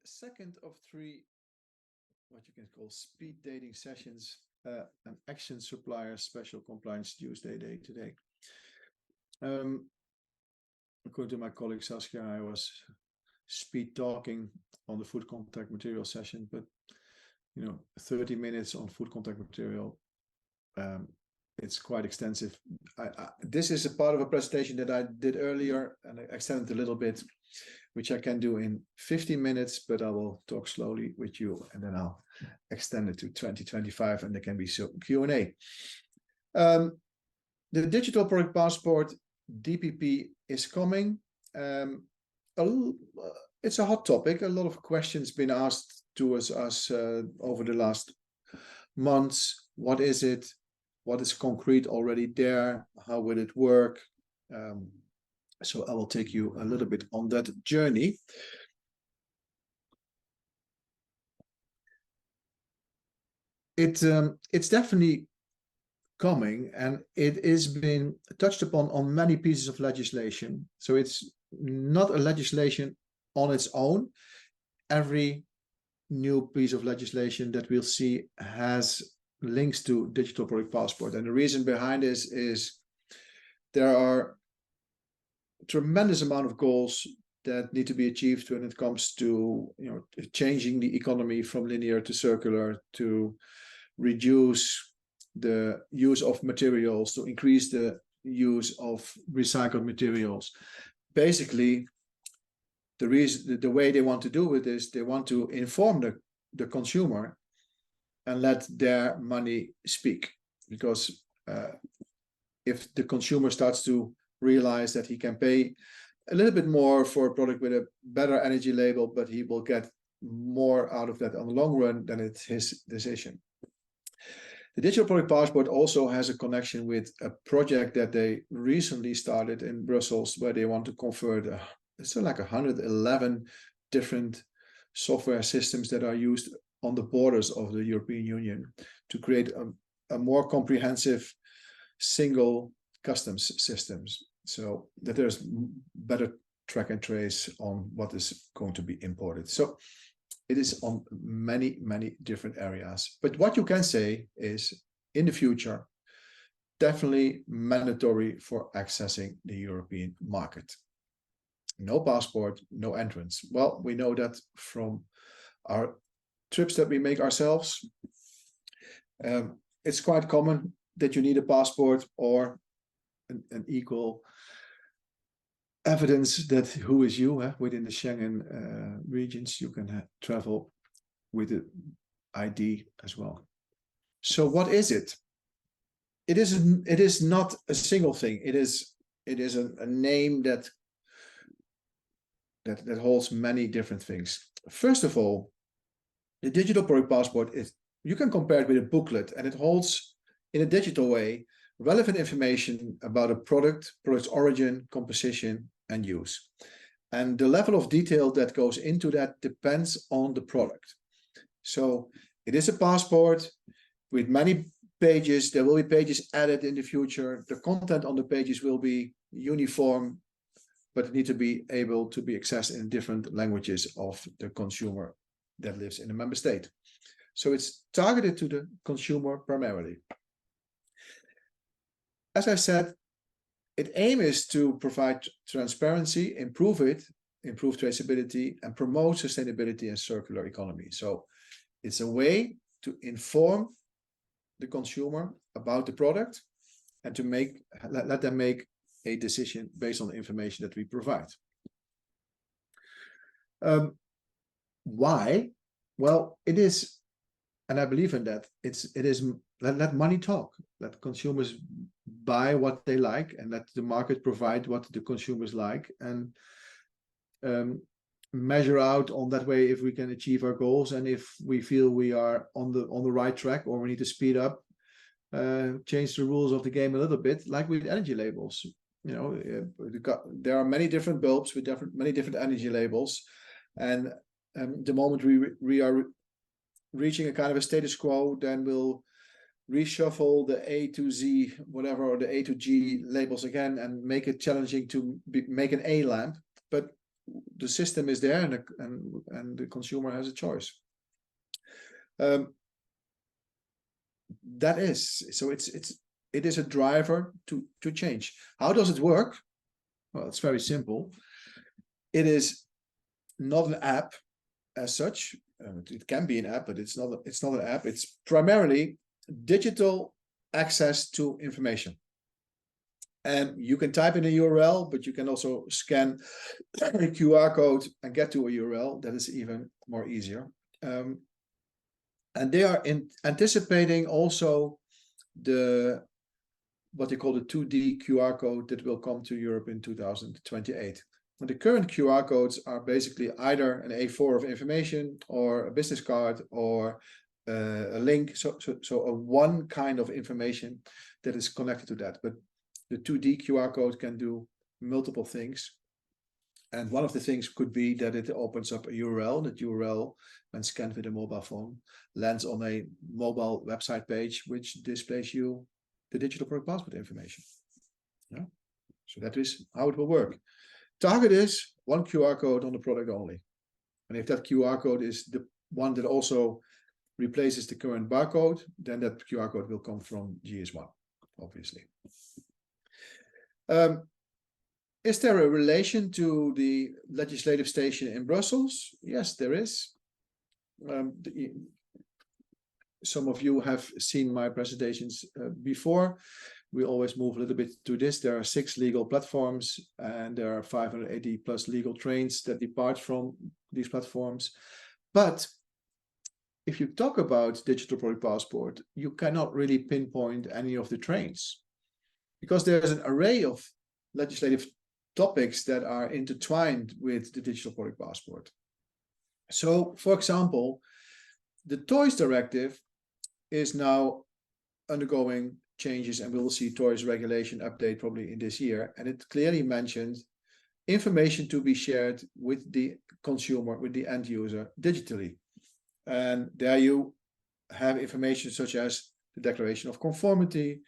second of three, what you can call speed dating sessions, an Action Supplier Special Compliance Tuesday day today. According to my colleague Saskia, I was speed talking on the food contact material session, but 30 minutes on food contact material, it's quite extensive. This is a part of a presentation that I did earlier, and I extended a little bit, which I can do in 15 minutes, but I will talk slowly with you, and then I'll extend it to 2025, and there can be some Q&A. The Digital Product Passport, DPP, is coming. It's a hot topic. A lot of questions been asked to us over the last months. What is it? What is concrete already there? How will it work? So I will take you a little bit on that journey. It's definitely coming, and it is been touched upon on many pieces of legislation. So it's not a legislation on its own. Every new piece of legislation that we'll see has links to Digital Product Passport. And the reason behind this is there are a tremendous amount of goals that need to be achieved when it comes to changing the economy from linear to circular, to reduce the use of materials, to increase the use of recycled materials. Basically, the way they want to do with this, they want to inform the consumer and let their money speak. Because if the consumer starts to realize that he can pay a little bit more for a product with a better energy label, but he will get more out of that on the long run, then it's his decision. The Digital Product Passport also has a connection with a project that they recently started in Brussels, where they want to convert it's like 111 different software systems that are used on the borders of the European Union to create a more comprehensive single customs systems, so that there's better track and trace on what is going to be imported. So it is on many, many different areas. But what you can say is, in the future, definitely mandatory for accessing the European market. No passport, no entrance. Well, we know that from our trips that we make ourselves. It's quite common that you need a passport or an equal evidence that who is you. Within the Schengen regions, you can travel with the ID as well. So what is it? It is not a single thing. It is a name that holds many different things. First of all, the Digital Product Passport you can compare it with a booklet, and it holds in a digital way relevant information about a product's origin, composition, and use. And the level of detail that goes into that depends on the product. So it is a passport with many pages. There will be pages added in the future. The content on the pages will be uniform, but it needs to be able to be accessed in different languages of the consumer that lives in a member state. So it's targeted to the consumer primarily. As I said, its aim is to provide transparency, improve traceability, and promote sustainability and circular economy. So it's a way to inform the consumer about the product and to let them make a decision based on the information that we provide. Why? Well, it is, and I believe in that. It is let money talk. Let consumers buy what they like, and let the market provide what the consumers like, and measure out on that way if we can achieve our goals, and if we feel we are on the right track, or we need to speed up, change the rules of the game a little bit, like with energy labels. There are many different bulbs with many different energy labels, and the moment we are reaching a kind of a status quo, then we'll reshuffle the A to Z, whatever, or the A to G labels again, and make it challenging to make an A lamp. But the system is there, and the consumer has a choice. That is, so it is a driver to change. How does it work? Well, it's very simple. It is not an app as such. It can be an app, but it's not an app. It's primarily digital access to information. And you can type in a URL, but you can also scan a QR code and get to a URL. That is even more easier. And they are anticipating also what they call the 2D QR code that will come to Europe in 2028. And the current QR codes are basically either an A4 of information or a business card or a link. So a one kind of information that is connected to that. But the 2D QR code can do multiple things. And one of the things could be that it opens up a URL. That URL, when scanned with a mobile phone, lands on a mobile website page, which displays you the digital product passport information. Yeah? So that is how it will work. Target is one QR code on the product only. And if that QR code is the one that also replaces the current barcode, then that QR code will come from GS1, obviously. Is there a relation to the legislative station in Brussels? Yes, there is. Some of you have seen my presentations before. We always move a little bit to this. There are 6 legal platforms, and there are 580 plus legal trains that depart from these platforms. But if you talk about digital product passport, you cannot really pinpoint any of the trains, because there's an array of legislative topics that are intertwined with the digital product passport. So, for example, the Toys Directive is now undergoing changes, and we will see Toys regulation update probably in this year. And it clearly mentioned information to be shared with the consumer, with the end user digitally. And there you have information such as the declaration of conformity,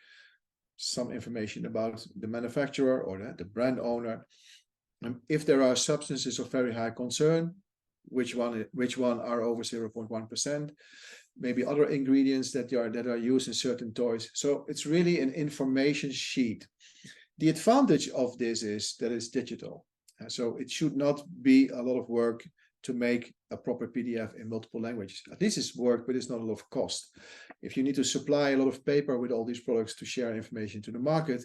some information about the manufacturer or the brand owner. And if there are substances of very high concern, which one are over 0.1%, maybe other ingredients that are used in certain toys. So it's really an information sheet. The advantage of this is that it's digital. So it should not be a lot of work to make a proper PDF in multiple languages. This is work, but it's not a lot of cost. If you need to supply a lot of paper with all these products to share information to the market,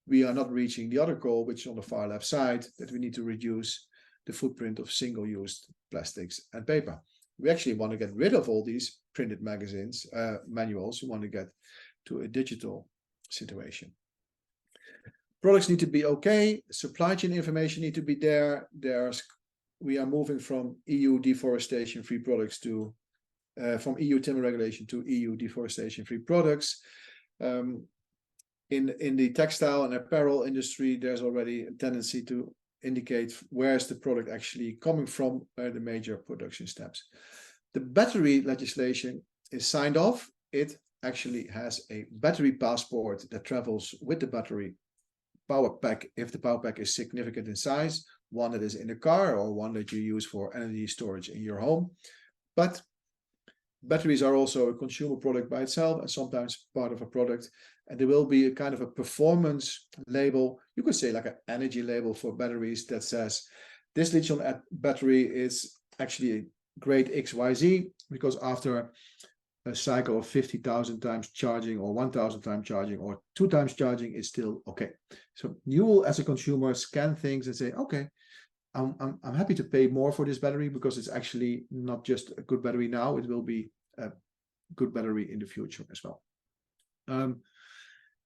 we are not reaching the other goal, which is on the far left side, that we need to reduce the footprint of single-use plastics and paper. We actually want to get rid of all these printed magazines, manuals. We want to get to a digital situation. Products need to be okay. Supply chain information need to be there. We are moving from EU deforestation-free products to, from EU timber regulation to EU deforestation-free products. In the textile and apparel industry, there's already a tendency to indicate where is the product actually coming from, the major production steps. The battery legislation is signed off. It actually has a battery passport that travels with the battery power pack, if the power pack is significant in size, one that is in the car or one that you use for energy storage in your home. But batteries are also a consumer product by itself and sometimes part of a product. And there will be a kind of a performance label, you could say like an energy label for batteries that says this lithium battery is actually grade XYZ, because after a cycle of 50,000 times charging or 1,000 times charging or 2 times charging is still okay. So you will, as a consumer, scan things and say, okay, I'm happy to pay more for this battery because it's actually not just a good battery now, it will be a good battery in the future as well.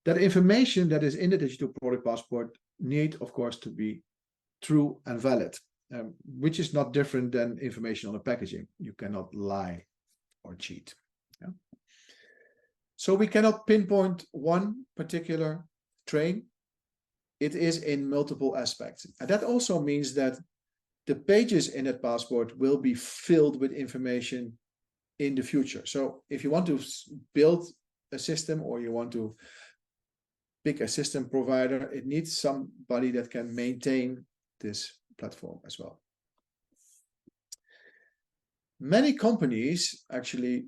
That information that is in the digital product passport need, of course, to be true and valid, which is not different than information on the packaging. You cannot lie or cheat. Yeah? So we cannot pinpoint one particular train. It is in multiple aspects. And that also means that the pages in that passport will be filled with information in the future. So if you want to build a system or you want to pick a system provider, it needs somebody that can maintain this platform as well. Many companies, actually,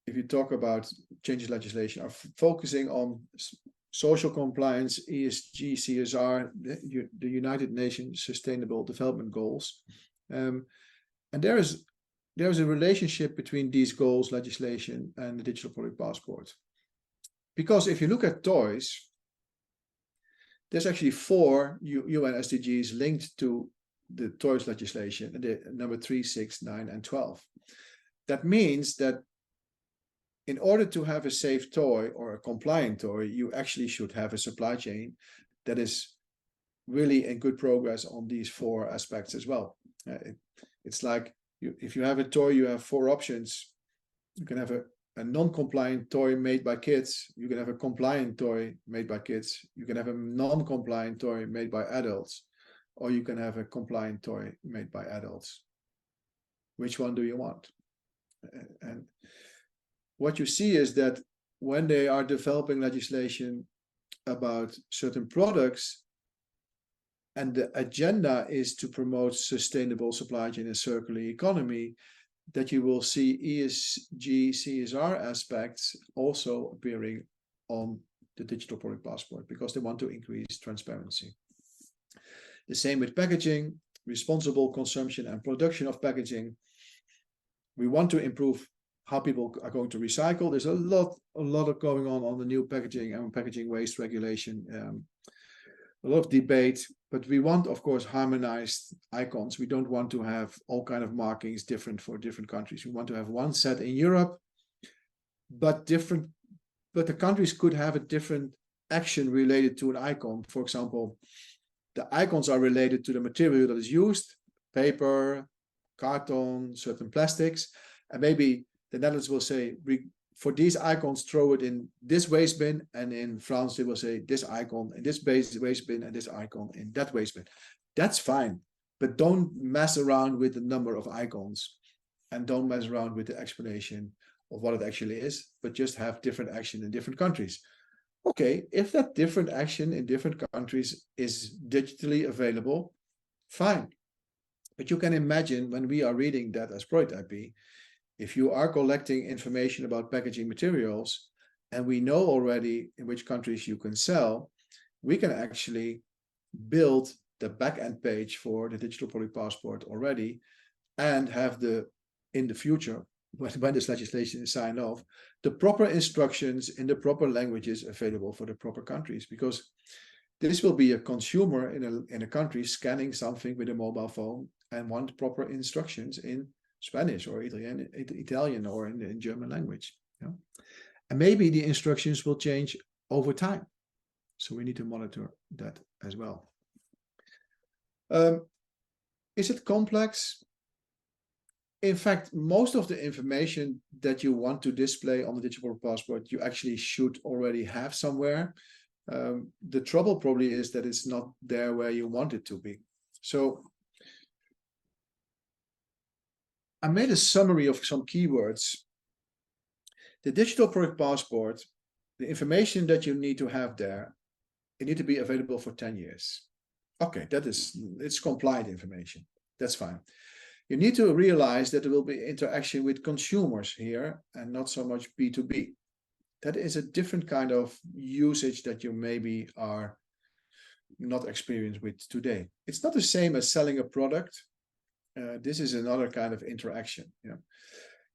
if you talk about changes legislation, are focusing on social compliance, ESG, CSR, the United Nations Sustainable Development Goals. And there is a relationship between these goals, legislation, and the digital product passport. Because if you look at toys, there's actually 4 UN SDGs linked to the toys legislation, the number 3, 6, 9, and 12. That means that in order to have a safe toy or a compliant toy, you actually should have a supply chain that is really in good progress on these 4 aspects as well. It's like if you have a toy, you have 4 options. You can have a non-compliant toy made by kids. You can have a compliant toy made by kids. You can have a non-compliant toy made by adults, or you can have a compliant toy made by adults. Which one do you want? And what you see is that when they are developing legislation about certain products, and the agenda is to promote sustainable supply chain and circular economy, that you will see ESG, CSR aspects also appearing on the digital product passport, because they want to increase transparency. The same with packaging, responsible consumption and production of packaging. We want to improve how people are going to recycle. There's a lot of going on the new packaging and packaging waste regulation. A lot of debate, but we want, of course, harmonized icons. We don't want to have all kind of markings different for different countries. We want to have one set in Europe, but the countries could have a different action related to an icon. For example, the icons are related to the material that is used, paper, carton, certain plastics, and maybe the Netherlands will say, for these icons, throw it in this waste bin, and in France they will say this icon in this waste bin and this icon in that waste bin. That's fine, but don't mess around with the number of icons, and don't mess around with the explanation of what it actually is, but just have different action in different countries. Okay, if that different action in different countries is digitally available, fine. But you can imagine when we are reading that as ProductIP, if you are collecting information about packaging materials, and we know already in which countries you can sell, we can actually build the back-end page for the digital product passport already, and have in the future, when this legislation is signed off, the proper instructions in the proper languages available for the proper countries. Because this will be a consumer in a country scanning something with a mobile phone and want proper instructions in Spanish or Italian or in German language. Yeah? And maybe the instructions will change over time. So we need to monitor that as well. Is it complex? In fact, most of the information that you want to display on the digital passport, you actually should already have somewhere. The trouble probably is that it's not there where you want it to be. So I made a summary of some keywords. The digital product passport, the information that you need to have there, it needs to be available for 10 years. Okay, it's compliant information. That's fine. You need to realize that there will be interaction with consumers here and not so much B2B. That is a different kind of usage that you maybe are not experienced with today. It's not the same as selling a product. This is another kind of interaction. Yeah.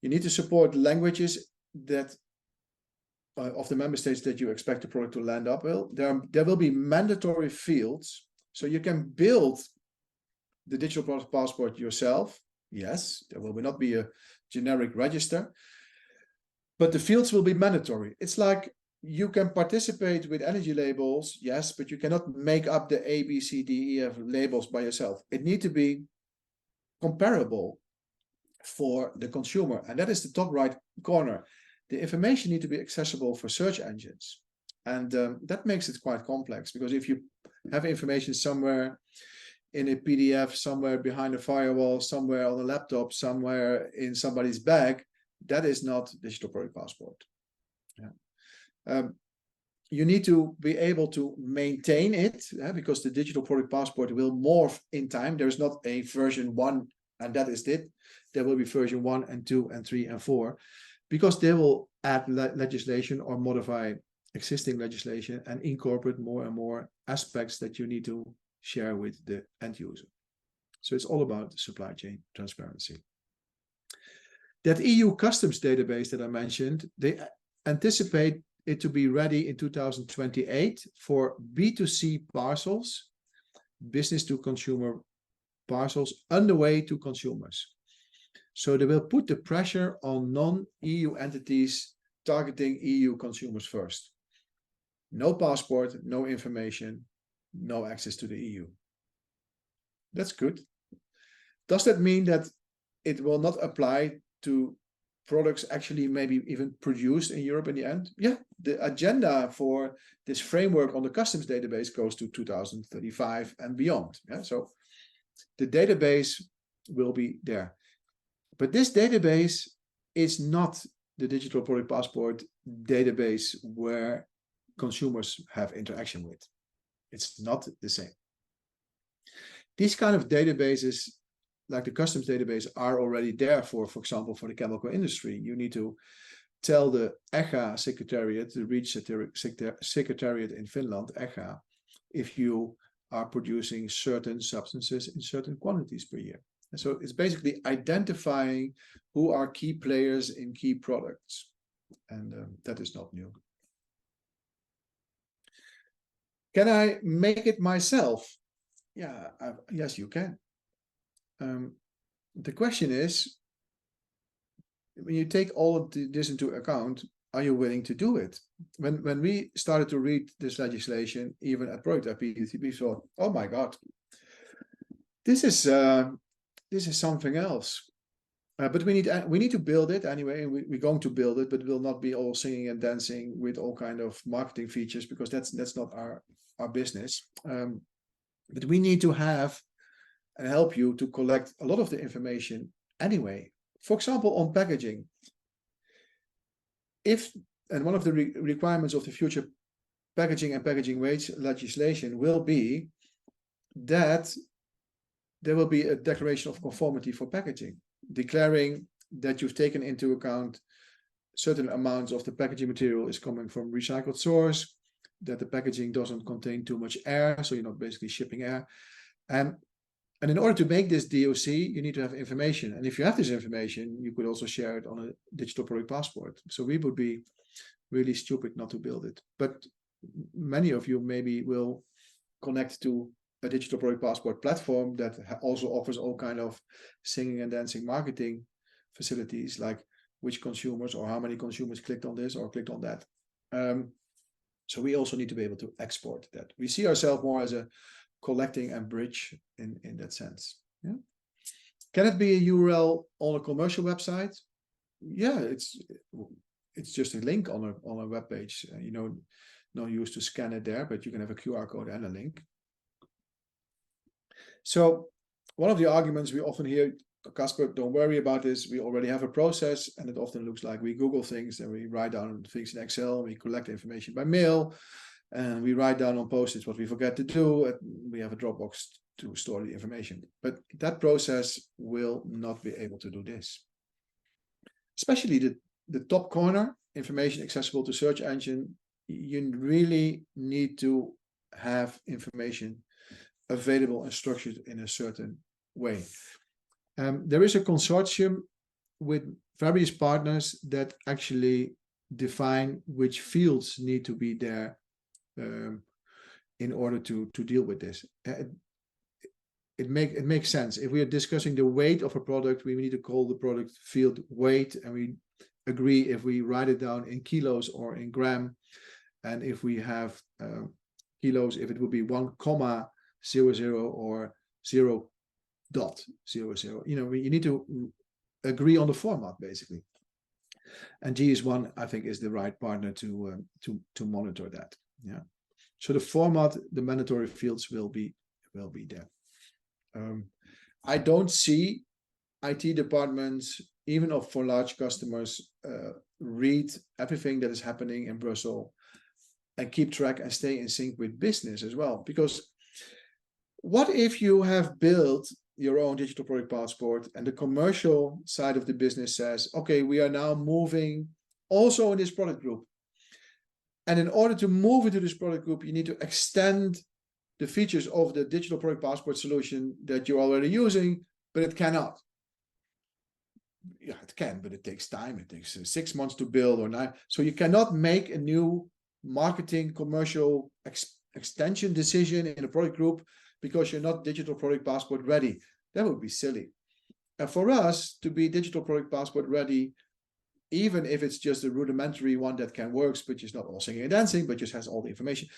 You need to support languages that of the member states that you expect the product to land up with. There will be mandatory fields, so you can build the digital product passport yourself. Yes, there will not be a generic register, but the fields will be mandatory. It's like you can participate with energy labels, yes, but you cannot make up the A, B, C, D, E, F labels by yourself. It needs to be comparable for the consumer, and that is the top right corner. The information needs to be accessible for search engines, and that makes it quite complex, because if you have information somewhere in a PDF, somewhere behind a firewall, somewhere on a laptop, somewhere in somebody's bag, that is not digital product passport. Yeah. You need to be able to maintain it, because the digital product passport will morph in time. There's not a version 1 and that is it. there will be version 1 and 2 and 3 and 4, because they will add legislation or modify existing legislation and incorporate more and more aspects that you need to share with the end user. So it's all about supply chain transparency. That EU customs database that I mentioned, they anticipate it to be ready in 2028 for B2C parcels, business to consumer parcels, on the way to consumers. So they will put the pressure on non-EU entities targeting EU consumers first. No passport, no information, no access to the EU. That's good. Does that mean that it will not apply to products actually maybe even produced in Europe in the end? Yeah, the agenda for this framework on the customs database goes to 2035 and beyond. Yeah, so the database will be there. But this database is not the digital product passport database where consumers have interaction with. It's not the same. These kind of databases, like the customs database, are already there for example, for the chemical industry. You need to tell the ECHA secretariat, the REACH secretariat in Finland, ECHA, if you are producing certain substances in certain quantities per year. And so it's basically identifying who are key players in key products. And that is not new. Can I make it myself? Yeah, yes, you can. The question is, when you take all of this into account, are you willing to do it? When we started to read this legislation, even at ProductIP, we thought, oh my God, this is something else. But we need to build it anyway, and we're going to build it, but it will not be all singing and dancing with all kind of marketing features, because that's not our business. But we need to have and help you to collect a lot of the information anyway. For example, on packaging. And one of the requirements of the future packaging and packaging waste legislation will be that there will be a declaration of conformity for packaging, declaring that you've taken into account certain amounts of the packaging material is coming from recycled source, that the packaging doesn't contain too much air, so you're not basically shipping air. And in order to make this DOC, you need to have information. And if you have this information, you could also share it on a digital product passport. So we would be really stupid not to build it. But many of you maybe will connect to a digital product passport platform that also offers all kind of singing and dancing marketing facilities, like which consumers or how many consumers clicked on this or clicked on that. So we also need to be able to export that. We see ourselves more as a collecting and bridge in that sense. Yeah. Can it be a URL on a commercial website? Yeah, it's just a link on a web page. No use to scan it there, but you can have a QR code and a link. So one of the arguments we often hear, Casper, don't worry about this. We already have a process, and it often looks like we Google things and we write down things in Excel. We collect information by mail, and we write down on Post-its what we forget to do. And we have a Dropbox to store the information. But that process will not be able to do this. Especially the top corner, information accessible to search engine, you really need to have information available and structured in a certain way. There is a consortium with various partners that actually define which fields need to be there in order to deal with this. It makes sense. If we are discussing the weight of a product, we need to call the product field weight, and we agree if we write it down in kilos or in gram. And if we have kilos, if it would be 1,00 or 0.00. You need to agree on the format basically. And GS1, I think, is the right partner to monitor that. Yeah. So the format, the mandatory fields will be there. I don't see IT departments, even for large customers, read everything that is happening in Brussels and keep track and stay in sync with business as well. Because what if you have built your own digital product passport, and the commercial side of the business says, okay, we are now moving also in this product group. And in order to move into this product group, you need to extend the features of the digital product passport solution that you're already using, but it cannot. Yeah, it can, but it takes time. It takes 6 months to build or 9. So you cannot make a new marketing commercial extension decision in a product group because you're not digital product passport ready. That would be silly. And for us to be digital product passport ready, even if it's just a rudimentary one that can work, but is not all singing and dancing, but just has all the information,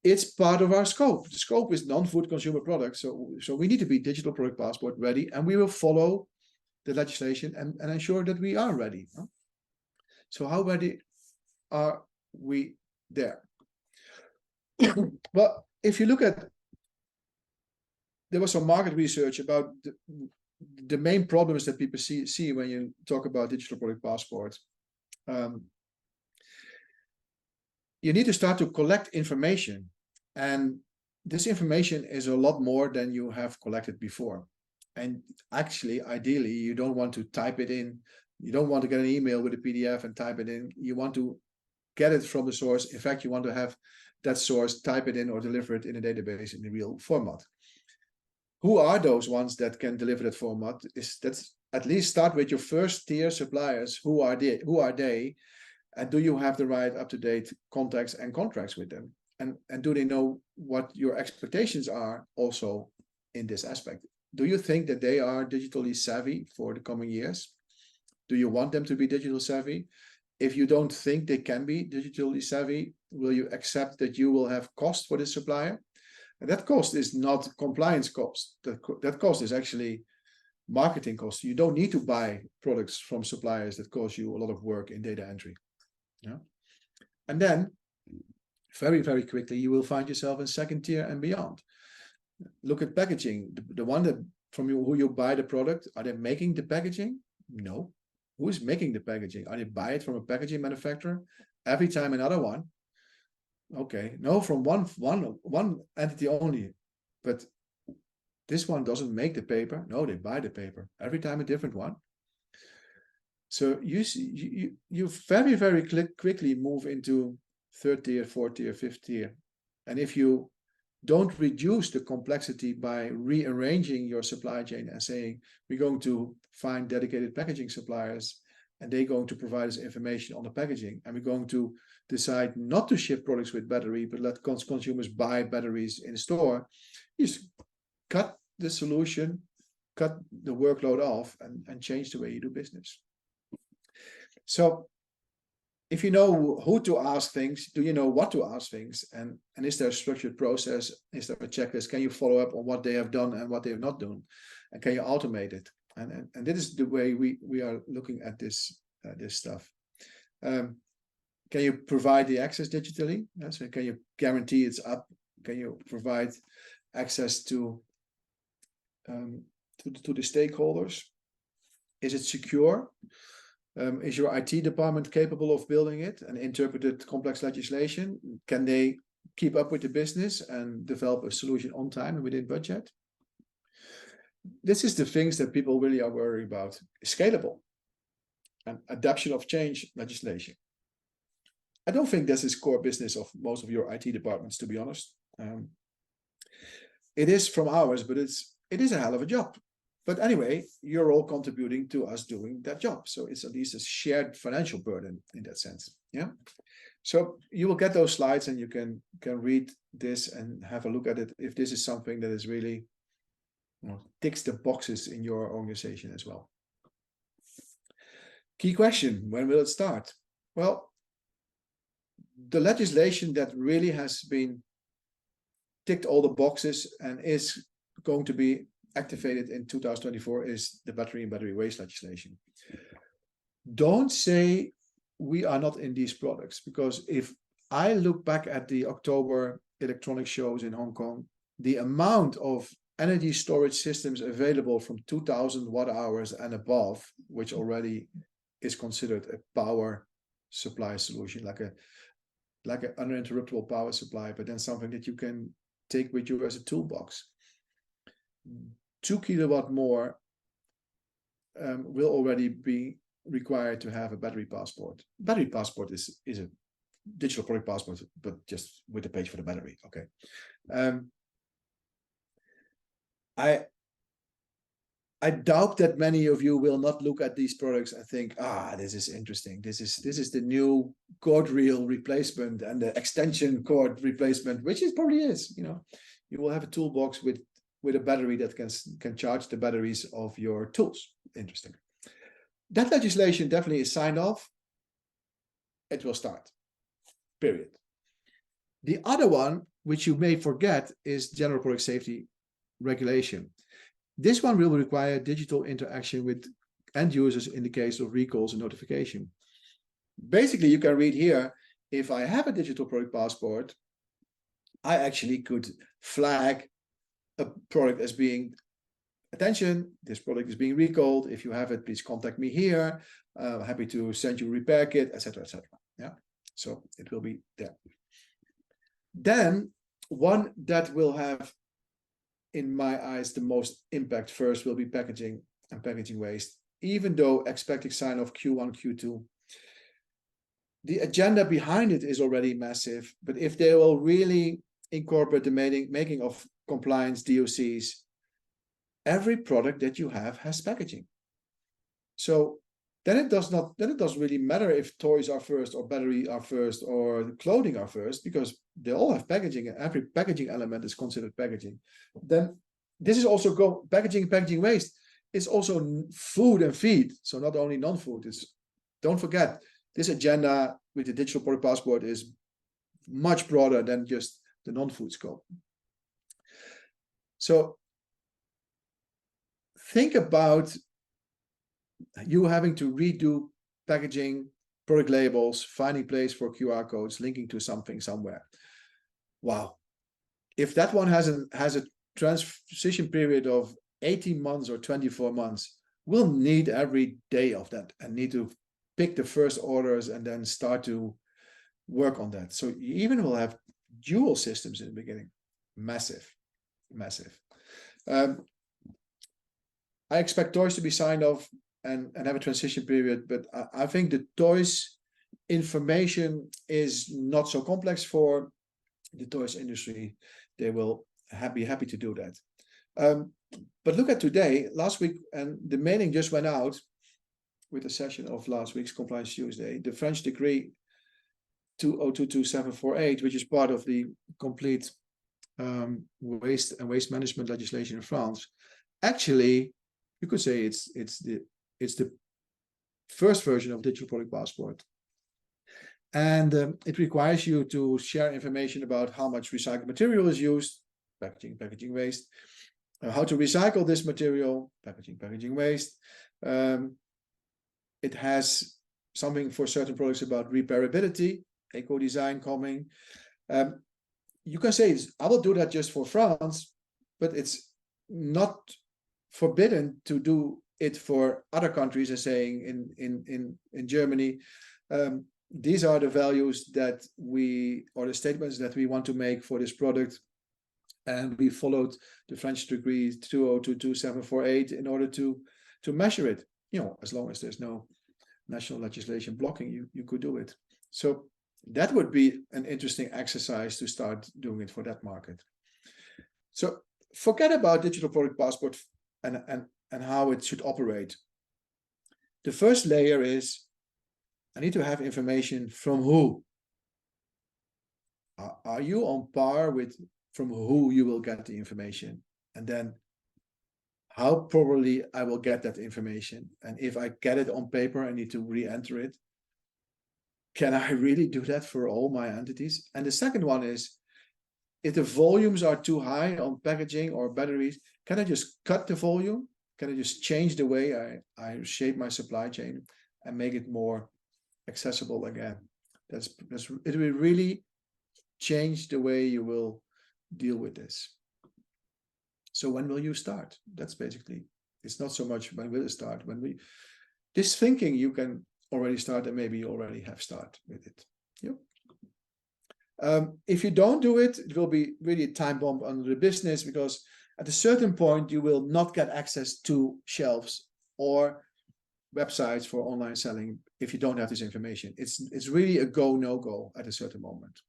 it's part of our scope. The scope is non-food consumer products. So we need to be digital product passport ready, and we will follow the legislation and ensure that we are ready. So how ready are we there? Well, if you look at, there was some market research about the main problems that people see when you talk about digital product passport. You need to start to collect information, and this information is a lot more than you have collected before. And actually, ideally, you don't want to type it in. You don't want to get an email with a PDF and type it in. You want to get it from the source. In fact, you want to have that source type it in or deliver it in a database in the real format. Who are those ones that can deliver that format? That's at least start with your first tier suppliers. Who are they? And do you have the right up-to-date contacts and contracts with them? And do they know what your expectations are also in this aspect? Do you think that they are digitally savvy for the coming years? Do you want them to be digital savvy? If you don't think they can be digitally savvy, will you accept that you will have cost for this supplier? And that cost is not compliance cost. That cost is actually marketing cost. You don't need to buy products from suppliers that cost you a lot of work in data entry. Yeah. And then very, very quickly, you will find yourself in second tier and beyond. Look at packaging. The one that from you who you buy the product, are they making the packaging? No. Who is making the packaging? Are they buy it from a packaging manufacturer? Every time another one. Okay, no, from one entity only. But this one doesn't make the paper. No, they buy the paper. Every time a different one. So you very, very quickly move into third tier, fourth tier, fifth tier. And if you don't reduce the complexity by rearranging your supply chain and saying, we're going to find dedicated packaging suppliers and they're going to provide us information on the packaging, and we're going to decide not to ship products with battery, but let consumers buy batteries in store, you just cut the solution, cut the workload off, and change the way you do business. So if you know who to ask things, do you know what to ask things? And is there a structured process? Is there a checklist? Can you follow up on what they have done and what they have not done? And can you automate it? And this is the way we are looking at this stuff. Can you provide the access digitally? So can you guarantee it's up? Can you provide access to the stakeholders? Is it secure? Is your IT department capable of building it and interpreted complex legislation? Can they keep up with the business and develop a solution on time and within budget? This is the things that people really are worried about. Scalable and adoption of change legislation. I don't think this is core business of most of your IT departments, to be honest. It is from ours, but it is a hell of a job. But anyway, you're all contributing to us doing that job. So it's at least a shared financial burden in that sense. Yeah. So you will get those slides and you can read this and have a look at it if this is something that is really, ticks the boxes in your organization as well. Key question, when will it start? Well, the legislation that really has been ticked all the boxes and is going to be activated in 2024 is the battery and battery waste legislation. Don't say we are not in these products, because if I look back at the October electronic shows in Hong Kong, the amount of energy storage systems available from 2000 watt hours and above, which already is considered a power supply solution, like an uninterruptible power supply, but then something that you can take with you as a toolbox. 2 kilowatt more will already be required to have a battery passport. Battery passport is a digital product passport, but just with a page for the battery. Okay. I doubt that many of you will not look at these products and think, this is interesting. This is the new cord reel replacement and the extension cord replacement, which it probably is. You know, you will have a toolbox with a battery that can charge the batteries of your tools. Interesting. That legislation definitely is signed off. It will start. Period. The other one, which you may forget, is general product safety regulation. This one will require digital interaction with end users in the case of recalls and notification. Basically, you can read here, if I have a digital product passport, I actually could flag a product as being, attention, this product is being recalled. If you have it, please contact me here. Happy to send you a repair kit, etc., etc. Yeah, so it will be there. Then one that will have, in my eyes, the most impact first will be packaging and packaging waste, even though expecting sign of Q1, Q2. The agenda behind it is already massive, but if they will really incorporate the making of compliance DOCs, every product that you have has packaging. So then it doesn't really matter if toys are first or battery are first or clothing are first, because they all have packaging and every packaging element is considered packaging. Then this is also packaging waste. It's also food and feed. So not only non-food, don't forget, this agenda with the digital product passport is much broader than just the non-food scope. So think about you having to redo packaging, product labels, finding place for QR codes, linking to something somewhere. Wow. If that one has a transition period of 18 months or 24 months, we'll need every day of that and need to pick the first orders and then start to work on that. So you even will have dual systems in the beginning. Massive, massive. I expect toys to be signed off and have a transition period, but I think the toys information is not so complex for the toys industry. They will be happy to do that. But look at today, last week, and the mailing just went out with the session of last week's Compliance Tuesday, the French decree 2022-748, which is part of the complete waste and waste management legislation in France. Actually, you could say it's the first version of digital product passport. And it requires you to share information about how much recycled material is used, packaging waste, how to recycle this material, packaging waste. It has something for certain products about repairability, eco-design coming. You can say, I will do that just for France, but it's not forbidden to do it for other countries, as saying in Germany. These are the values that or the statements that we want to make for this product. And we followed the French decree 2022-748 in order to measure it. You know, as long as there's no national legislation blocking you, you could do it. So that would be an interesting exercise to start doing it for that market. So forget about digital product passport and how it should operate. The first layer is, I need to have information from who? Are you on par with from who you will get the information? And then how probably I will get that information. And if I get it on paper, I need to re-enter it. Can I really do that for all my entities? And the second one is, if the volumes are too high on packaging or batteries, can I just cut the volume? Can I just change the way I shape my supply chain and make it more accessible again? It will really change the way you will deal with this. So when will you start? That's basically, it's not so much when will it start. This thinking you can already start, and maybe you already have started with it. Yep. If you don't do it, it will be really a time bomb under the business, because At a certain point, you will not get access to shelves or websites for online selling if you don't have this information. It's really a go, no go at a certain moment.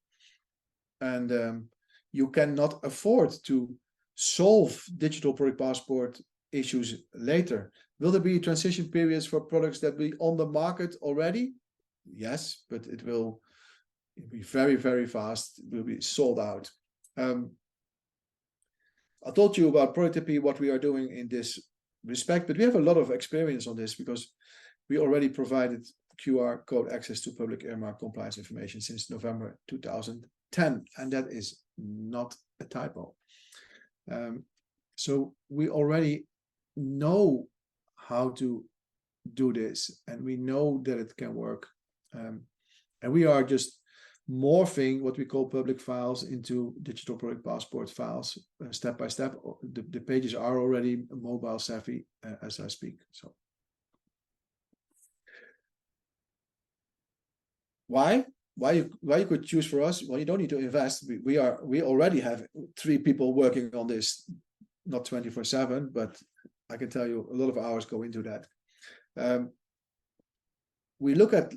And you cannot afford to solve digital product passport issues later. Will there be transition periods for products that will be on the market already? Yes, but it will be very, very fast. It will be sold out. I told you about ProductIP, what we are doing in this respect, but we have a lot of experience on this because we already provided QR code access to public earmark compliance information since November 2010, and that is not a typo. So we already know how to do this, and we know that it can work. And we are just morphing what we call public files into digital product passport files step by step. The pages are already mobile savvy as I speak. So why you could choose for us? Well, you don't need to invest. We already have 3 people working on this, not 24/7, but I can tell you a lot of hours go into that. We look at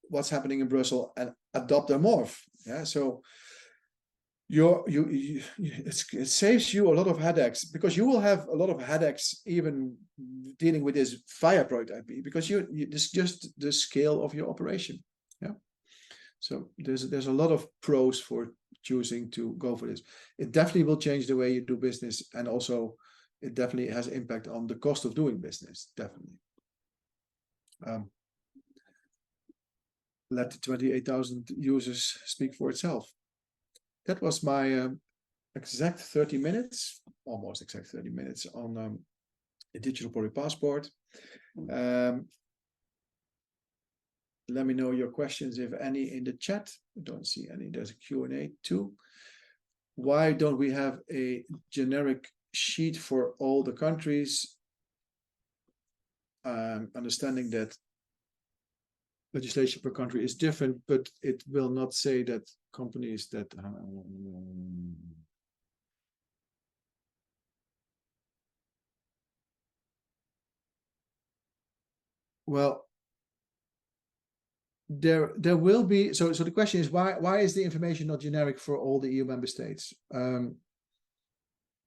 what's happening in Brussels and adopt a morph. Yeah, so it saves you a lot of headaches, because you will have a lot of headaches even dealing with this via ProductIP, because it's just the scale of your operation. Yeah, so there's a lot of pros for choosing to go for this. It definitely will change the way you do business, and also it definitely has impact on the cost of doing business. Definitely. Let the 28,000 users speak for itself. That was my exact 30 minutes, almost exact 30 minutes on the digital product passport. Let me know your questions, if any, in the chat. I don't see any. There's a Q&A too. Why don't we have a generic sheet for all the countries? Understanding that legislation per country is different, but it will not say that companies that well, there will be. So the question is, why is the information not generic for all the EU member states?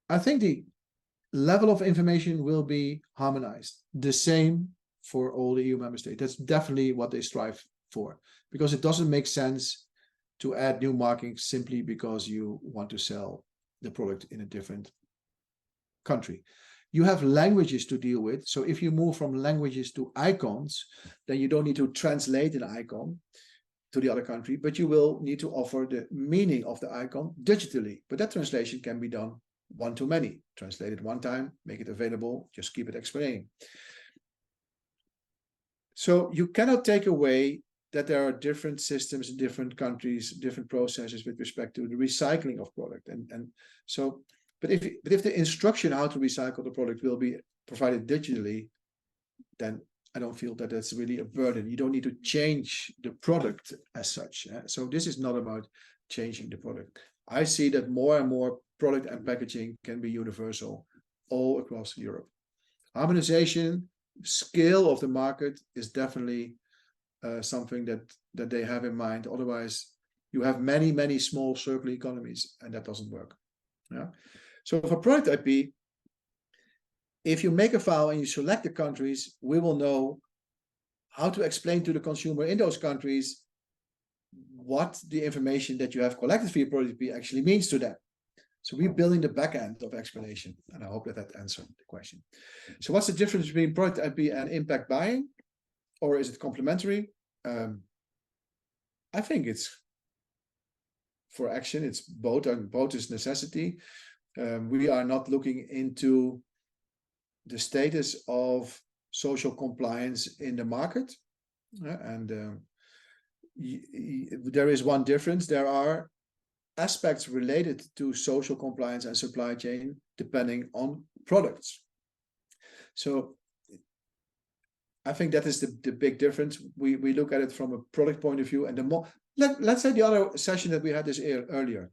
I think the level of information will be harmonized, the same for all the EU member states. That's definitely what they strive for, because it doesn't make sense to add new markings simply because you want to sell the product in a different country. You have languages to deal with. So if you move from languages to icons, then you don't need to translate an icon to the other country, but you will need to offer the meaning of the icon digitally. But that translation can be done one-to-many. Translate it one time, make it available, just keep it explained. So you cannot take away that there are different systems in different countries, different processes with respect to the recycling of product. And so, but if the instruction how to recycle the product will be provided digitally, then I don't feel that that's really a burden. You don't need to change the product as such. So this is not about changing the product. I see that more and more product and packaging can be universal all across Europe. Harmonization, scale of the market is definitely something that they have in mind. Otherwise, you have many small circular economies, and that doesn't work. Yeah. So for ProductIP, if you make a file and you select the countries, we will know how to explain to the consumer in those countries what the information that you have collected for your ProductIP actually means to them. So we're building the back end of explanation, and I hope that answered the question. So what's the difference between ProductIP and impact buying, or is it complementary? I think it's for action. It's both, and both is necessity. We are not looking into the status of social compliance in the market, and there is one difference. There are aspects related to social compliance and supply chain depending on products. So I think that is the big difference. We look at it from a product point of view, and the more let's say the other session that we had this earlier.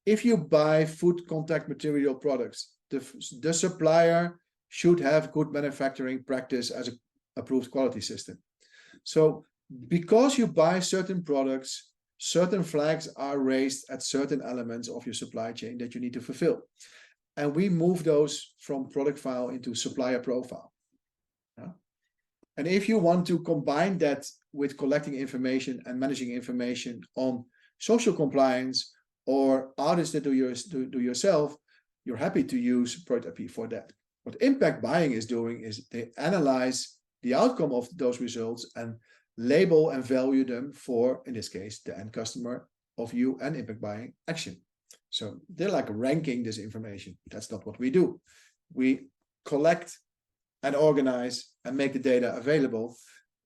If you buy food contact material products, the supplier should have good manufacturing practice as an approved quality system. So because you buy certain products, certain flags are raised at certain elements of your supply chain that you need to fulfill. And we move those from product file into supplier profile. Yeah? And if you want to combine that with collecting information and managing information on social compliance or audits that do yourself, you're happy to use ProductIP for that. What impact buying is doing is they analyze the outcome of those results and label and value them for, in this case, the end customer of you and impact buying action. So they're like ranking this information. That's not what we do. We collect and organize and make the data available.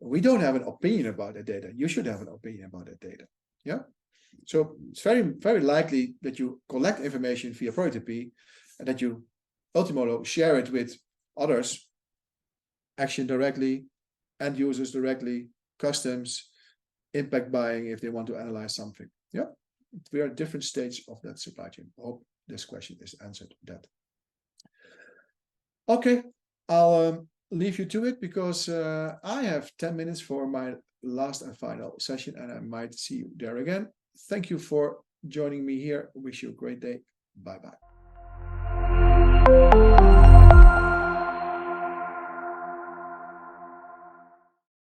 We don't have an opinion about that data. You should have an opinion about that data. Yeah. So it's very, very likely that you collect information via ProductIP and that you ultimately share it with others, action directly, end users directly, customs, impact buying if they want to analyze something. Yeah. We are at different stages of that supply chain. I hope this question is answered that. Okay, I'll leave you to it because I have 10 minutes for my last and final session, and I might see you there again. Thank you for joining me here. Wish you a great day. Bye-bye.